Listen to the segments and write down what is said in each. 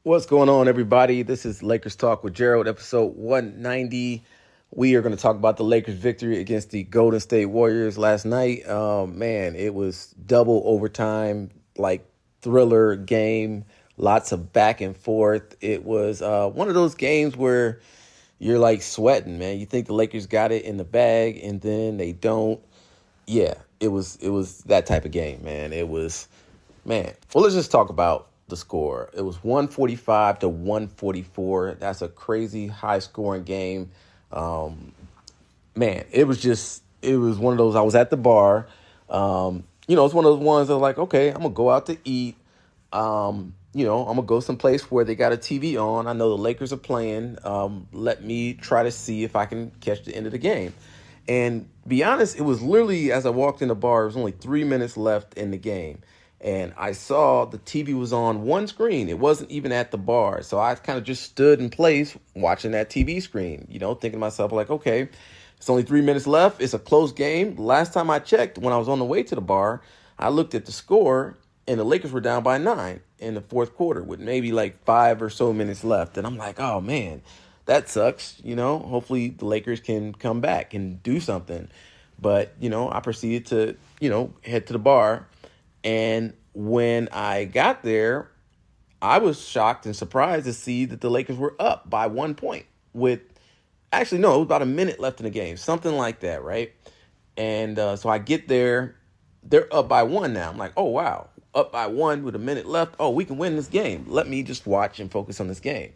What's going on, everybody? This is Lakers Talk with Gerald, episode 190. We are going to talk about the Lakers' victory against the Golden State Warriors last night. Man, it was double overtime, like thriller game, lots of back and forth. It was one of those games where you're like sweating, man. You think the Lakers got it in the bag, and then they don't. Yeah, it was that type of game, man. Well, let's just talk about the score. It was 145 to 144. That's a crazy high scoring game. Man, it was one of those. I was at the bar. It's one of those ones that like, okay, I'm gonna go out to eat. I'm gonna go someplace where they got a TV on. I know the Lakers are playing. Let me try to see if I can catch the end of the game. And be honest, it was literally as I walked in the bar, it was only 3 minutes left in the game. And I saw the TV was on one screen. It wasn't even at the bar. So I kind of just stood in place watching that TV screen, thinking to myself like, okay, it's only 3 minutes left. It's a close game. Last time I checked, when I was on the way to the bar, I looked at the score and the Lakers were down by 9 in the fourth quarter with maybe like 5 or so minutes left. And I'm like, oh man, that sucks. Hopefully the Lakers can come back and do something. But, I proceeded to, head to the bar. And when I got there, I was shocked and surprised to see that the Lakers were up by 1 point with, actually, no, it was about a minute left in the game, something like that, right? And so I get there, they're up by 1 now. I'm like, oh, wow, up by 1 with a minute left. Oh, we can win this game. Let me just watch and focus on this game.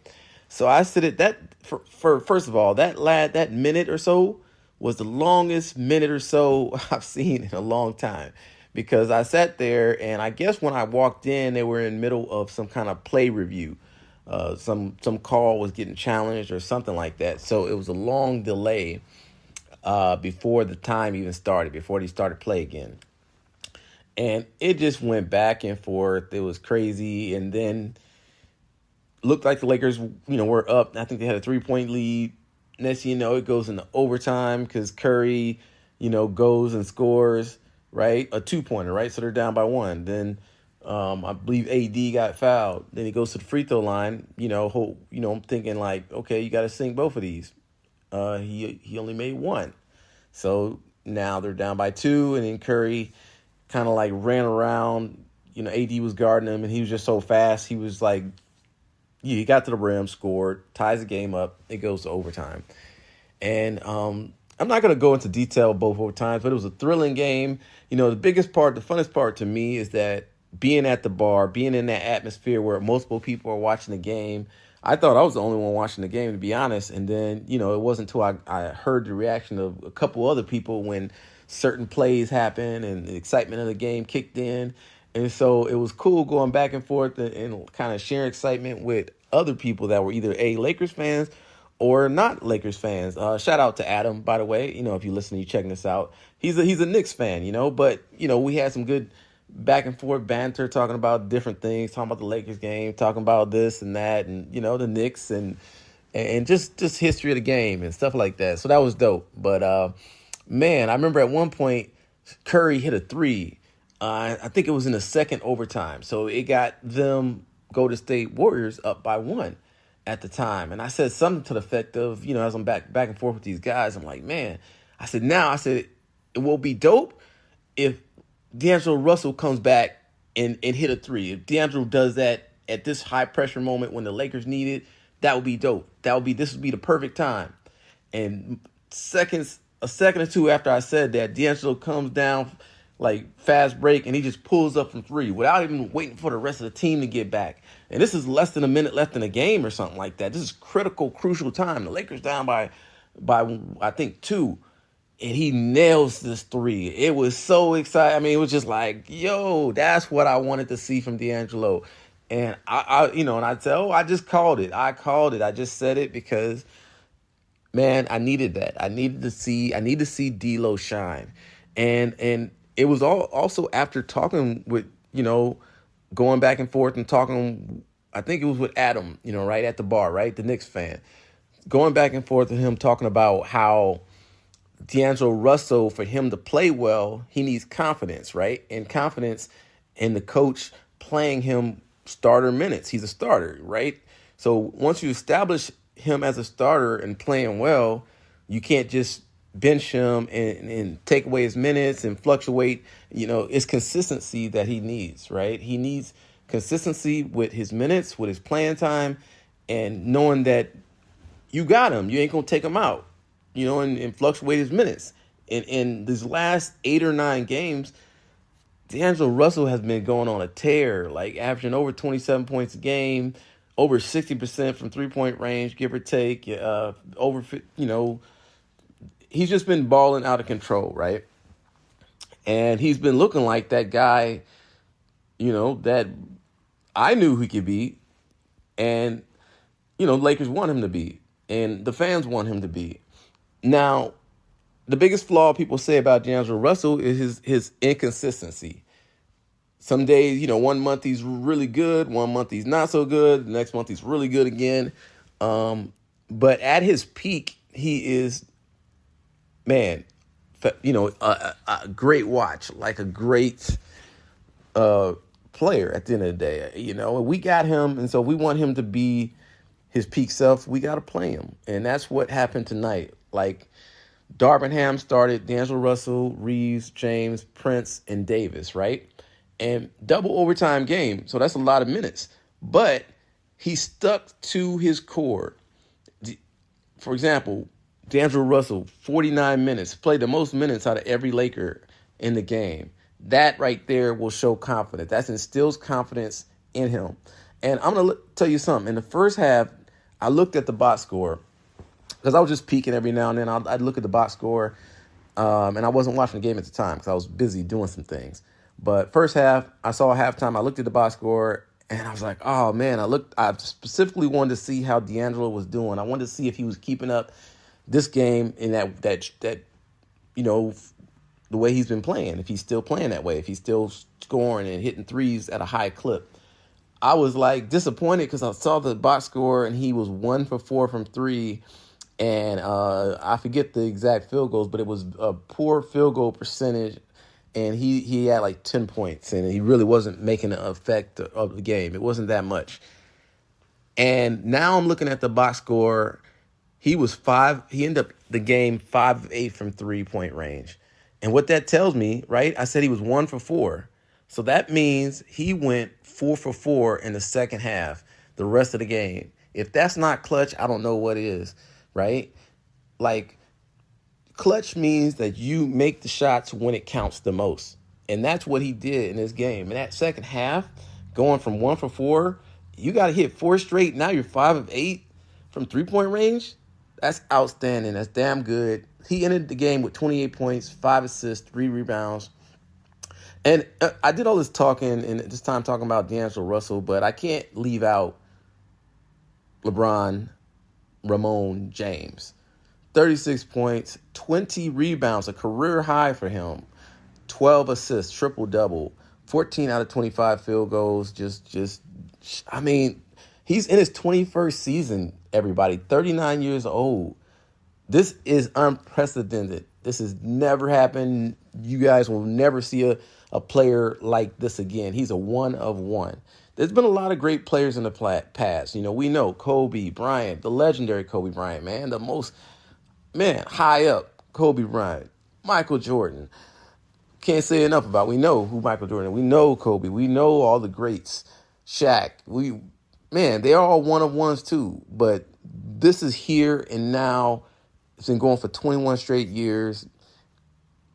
So I sit at that, for first of all, that minute or so was the longest minute or so I've seen in a long time. Because I sat there, and I guess when I walked in, they were in the middle of some kind of play review. Some call was getting challenged or something like that. So it was a long delay before the time even started, before they started play again. And it just went back and forth. It was crazy. And then looked like the Lakers, were up. I think they had a 3-point lead. Next thing you know, it goes into overtime because Curry, goes and scores. Right, a 2-pointer, right? So they're down by 1. Then I believe AD got fouled. Then he goes to the free throw line. I'm thinking like, okay, you got to sink both of these. He only made 1, so now they're down by 2. And then Curry kind of like ran around. AD was guarding him, and he was just so fast. He was like, he got to the rim, scored, ties the game up. It goes to overtime, and I'm not going to go into detail both overtimes, but it was a thrilling game. The biggest part, the funnest part to me is that being at the bar, being in that atmosphere where multiple people are watching the game. I thought I was the only one watching the game, to be honest. And then, it wasn't until I heard the reaction of a couple other people when certain plays happened and the excitement of the game kicked in. And so it was cool going back and forth and kind of sharing excitement with other people that were either Lakers fans or not Lakers fans. Shout out to Adam, by the way. If you listen, you checking this out. He's a Knicks fan, but we had some good back and forth banter talking about different things, talking about the Lakers game, talking about this and that, and the Knicks and just history of the game and stuff like that. So that was dope. But man, I remember at one point Curry hit a 3. I think it was in the second overtime. So it got them Golden State Warriors up by 1 at the time. And I said something to the effect of, as I'm back and forth with these guys, I'm like, man, I said, it will be dope if D'Angelo Russell comes back and hit a 3. If D'Angelo does that at this high pressure moment when the Lakers need it, that would be dope. This would be the perfect time. And a second or two after I said that, D'Angelo comes down like fast break, and he just pulls up from 3 without even waiting for the rest of the team to get back. And this is less than a minute left in the game or something like that. This is crucial time. The Lakers down by I think 2, and he nails this 3. It was so exciting. I mean, it was just like, yo, that's what I wanted to see from D'Angelo. And I just called it. I just said it because, man, I needed that. I need to see D'Lo shine, and it was also after talking with, going back and forth and talking, I think it was with Adam, right at the bar, right? The Knicks fan. Going back and forth with him talking about how D'Angelo Russell, for him to play well, he needs confidence, right? And confidence in the coach playing him starter minutes. He's a starter, right? So once you establish him as a starter and playing well, you can't just bench him and take away his minutes and fluctuate. It's consistency that he needs, right? He needs consistency with his minutes, with his playing time, and knowing that you got him. You ain't going to take him out, and fluctuate his minutes. In these last 8 or 9 games, D'Angelo Russell has been going on a tear, like averaging over 27 points a game, over 60% from three-point range, give or take. He's just been balling out of control, right? And he's been looking like that guy, that I knew he could be, and Lakers want him to be, and the fans want him to be. Now, the biggest flaw people say about D'Angelo Russell is his inconsistency. Some days, one month he's really good, one month he's not so good, the next month he's really good again. But at his peak, he is, man, a great watch, like a great player at the end of the day. We got him, and so we want him to be his peak self. We got to play him, and that's what happened tonight. Like, Darvin Ham started, D'Angelo Russell, Reeves, James, Prince, and Davis, right? And double overtime game, so that's a lot of minutes. But he stuck to his core. For example, D'Angelo Russell, 49 minutes, played the most minutes out of every Laker in the game. That right there will show confidence. That instills confidence in him. And I'm going to tell you something. In the first half, I looked at the box score, because I was just peeking every now and then. I'd look at the box score, and I wasn't watching the game at the time because I was busy doing some things. But first half, I saw halftime. I looked at the box score, and I was like, oh, man. I specifically wanted to see how D'Angelo was doing. I wanted to see if he was keeping up this game in that the way he's been playing, if he's still playing that way, if he's still scoring and hitting threes at a high clip. I was, disappointed because I saw the box score, and he was 1 for 4 from 3. And I forget the exact field goals, but it was a poor field goal percentage. And he had 10 points, and he really wasn't making an effect of the game. It wasn't that much. And now I'm looking at the box score. He ended up the game 5 of 8 from 3-point range. And what that tells me, right? I said he was 1 for 4. So that means he went 4 for 4 in the second half, the rest of the game. If that's not clutch, I don't know what is. Right? Clutch means that you make the shots when it counts the most. And that's what he did in this game. In that second half, going from 1 for 4, you got to hit 4 straight. Now you're 5 of 8 from 3-point range. That's outstanding. That's damn good. He ended the game with 28 points, 5 assists, 3 rebounds. And I did all this talking and this time talking about D'Angelo Russell, but I can't leave out LeBron James. 36 points, 20 rebounds, a career high for him. 12 assists, triple-double, 14 out of 25 field goals. He's in his 21st season, everybody. 39 years old. This is unprecedented. This has never happened. You guys will never see a player like this again. He's a one of one. There's been a lot of great players in the past. We know Kobe Bryant, the legendary Kobe Bryant, man. The most, high up Kobe Bryant. Michael Jordan. Can't say enough about. We know who Michael Jordan is. We know Kobe. We know all the greats. Shaq. They're all one of ones too. But this is here and now. It's been going for 21 straight years.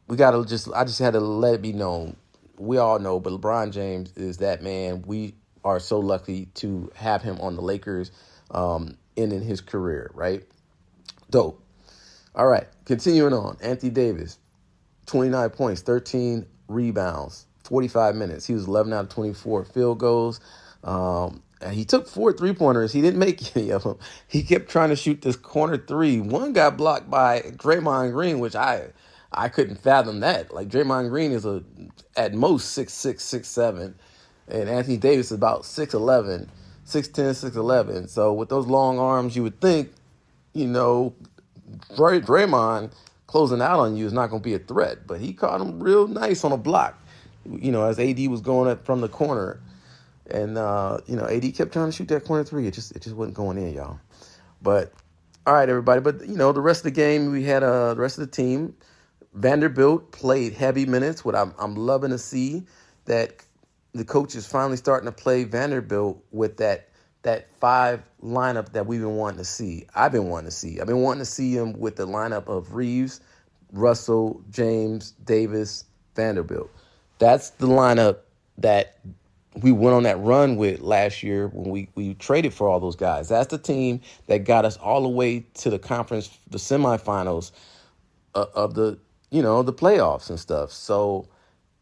I just had to let it be known. We all know, but LeBron James is that man. We are so lucky to have him on the Lakers ending his career, right? Dope. All right, continuing on. Anthony Davis, 29 points, 13 rebounds, 45 minutes. He was 11 out of 24 field goals. He took 4 3-pointers. He didn't make any of them. He kept trying to shoot this corner 3. One got blocked by Draymond Green, which I couldn't fathom that. Draymond Green is at most 6'6", 6'7", and Anthony Davis is about 6'11", 6'10", 6'11". So with those long arms, you would think, Draymond closing out on you is not going to be a threat. But he caught him real nice on a block, as AD was going up from the corner. And AD kept trying to shoot that corner three. It just wasn't going in, y'all. But all right, everybody. But the rest of the game, we had the rest of the team. Vanderbilt played heavy minutes. What I'm loving to see that the coach is finally starting to play Vanderbilt with that five lineup that we've been wanting to see. I've been wanting to see him with the lineup of Reeves, Russell, James, Davis, Vanderbilt. That's the lineup that we went on that run with last year when we traded for all those guys. That's the team that got us all the way to the conference, the semifinals of the playoffs and stuff. So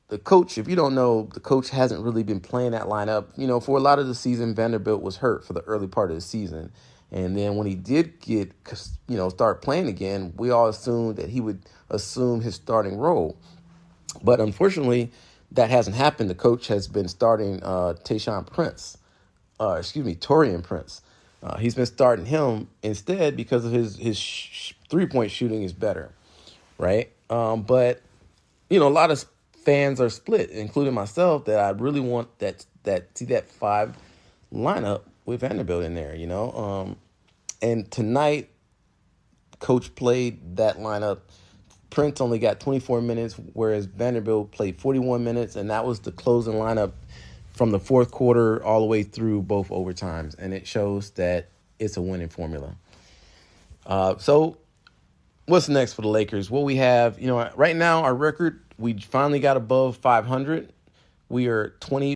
the coach, if you don't know, the coach hasn't really been playing that lineup. For a lot of the season, Vanderbilt was hurt for the early part of the season. And then when he did start playing again, we all assumed that he would assume his starting role. But unfortunately, that hasn't happened. The coach has been starting Torian Prince. He's been starting him instead because of his 3-point shooting is better, right? But a lot of fans are split, including myself, that I really want that 5 lineup with Vanderbilt in there. And tonight, coach played that lineup. Prince only got 24 minutes, whereas Vanderbilt played 41 minutes, and that was the closing lineup from the fourth quarter all the way through both overtimes, and it shows that it's a winning formula. So what's next for the Lakers? Well, we have, right now our record, we finally got above 500. We are 20